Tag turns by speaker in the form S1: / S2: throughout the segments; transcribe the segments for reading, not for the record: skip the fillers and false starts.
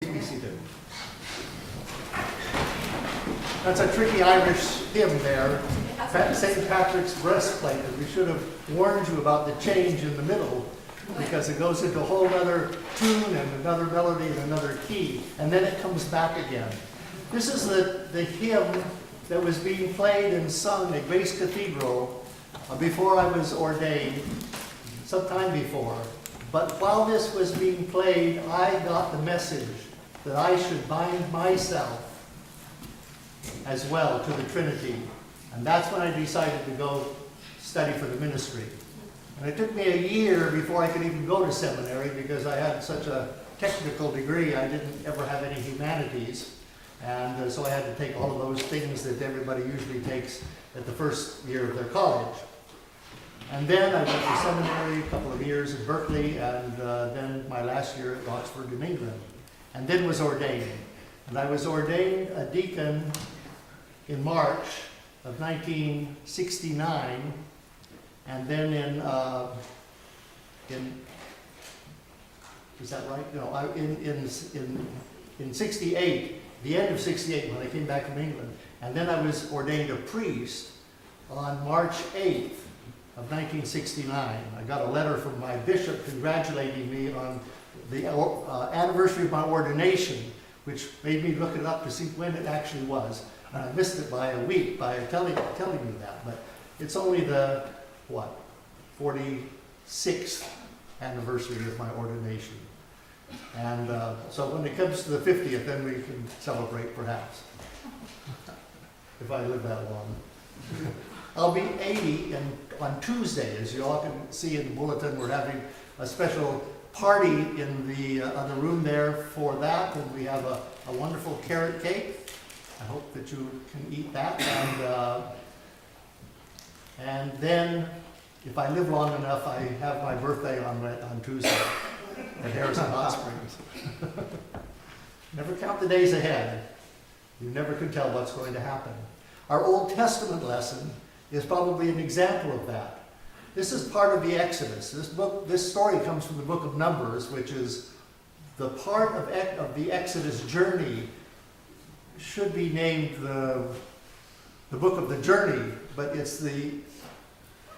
S1: Be seated. That's a tricky Irish hymn there, St. Patrick's breastplate, and we should have warned you about the change in the middle, because it goes into a whole other tune and another melody and another key, and then it comes back again. This is the hymn that was being played and sung at Grace Cathedral before I was ordained, sometime before. But while this was being played, I got the message that I should bind myself as well to the Trinity. And that's when I decided to go study for the ministry. And it took me a year before I could even go to seminary because I had such a technical degree. I didn't ever have any humanities. And so I had to take all of those things that everybody usually takes at the first year of their college. And then I went to seminary a couple of years in Berkeley, and then my last year at Oxford in England. And then was ordained. And I was ordained a deacon in March of 1969, and then is that right? No, in 68, the end of 68 when I came back from England. And then I was ordained a priest on March 8th of 1969. I got a letter from my bishop congratulating me on the anniversary of my ordination, which made me look it up to see when it actually was. And I missed it by a week by telling me that. But it's only the, 46th anniversary of my ordination. And so when it comes to the 50th, then we can celebrate perhaps, if I live that long. I'll be 80 on Tuesday. As you all can see in the bulletin, we're having a special party in the other room there for that, and we have a wonderful carrot cake. I hope that you can eat that, and then if I live long enough, I have my birthday on Tuesday at Harrison Hot Springs. Never count the days ahead. You never can tell what's going to happen. Our Old Testament lesson is probably an example of that. This is part of the Exodus. This story comes from the book of Numbers, which is the part of the Exodus journey. Should be named the book of the journey, but it's the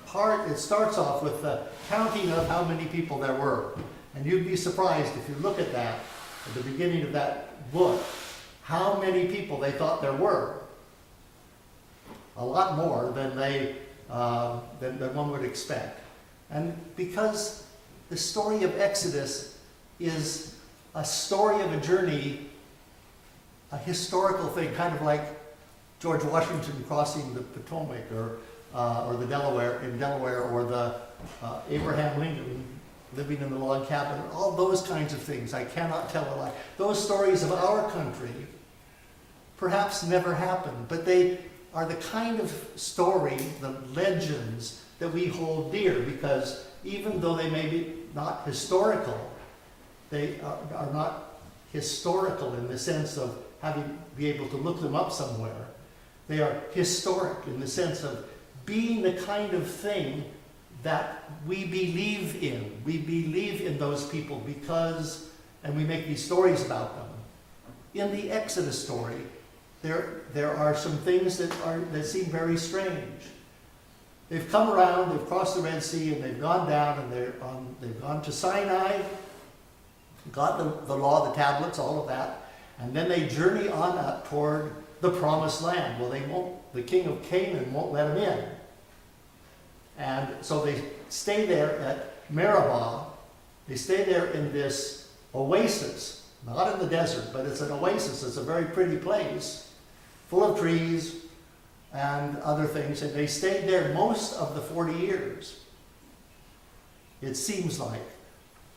S1: part, it starts off with the counting of how many people there were. And you'd be surprised if you look at that, at the beginning of that book, how many people they thought there were. A lot more than than one would expect. And because the story of Exodus is a story of a journey, a historical thing, kind of like George Washington crossing the Potomac, or the Delaware, or the Abraham Lincoln living in the log cabin, all those kinds of things. I cannot tell a lie. Those stories of our country perhaps never happened, but they are the kind of story, the legends that we hold dear, because even though they may be not historical, they are not historical in the sense of be able to look them up somewhere. They are historic in the sense of being the kind of thing that we believe in. We believe in those people because, and we make these stories about them. In the Exodus story, there are some things that seem very strange. They've come around, they've crossed the Red Sea, and they've gone down, and they've gone to Sinai, got the law, the tablets, all of that, and then they journey on up toward the promised land. Well, the king of Canaan won't let them in. And so they stay there at Meribah. They stay there in this oasis, not in the desert, but it's an oasis. It's a very pretty place, full of trees and other things. And they stayed there most of the 40 years, it seems like.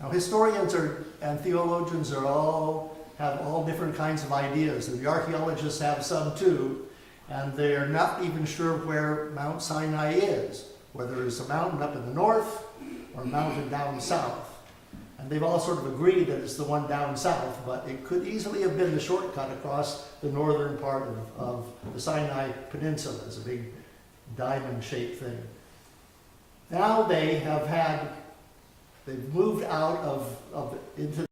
S1: Now, historians and theologians have all different kinds of ideas, and the archaeologists have some too, and they're not even sure where Mount Sinai is, whether it's a mountain up in the north or a mountain down south. And they've all sort of agreed that it's the one down south, but it could easily have been the shortcut across the northern part of the Sinai Peninsula. It's a big diamond-shaped thing. Now they've moved out into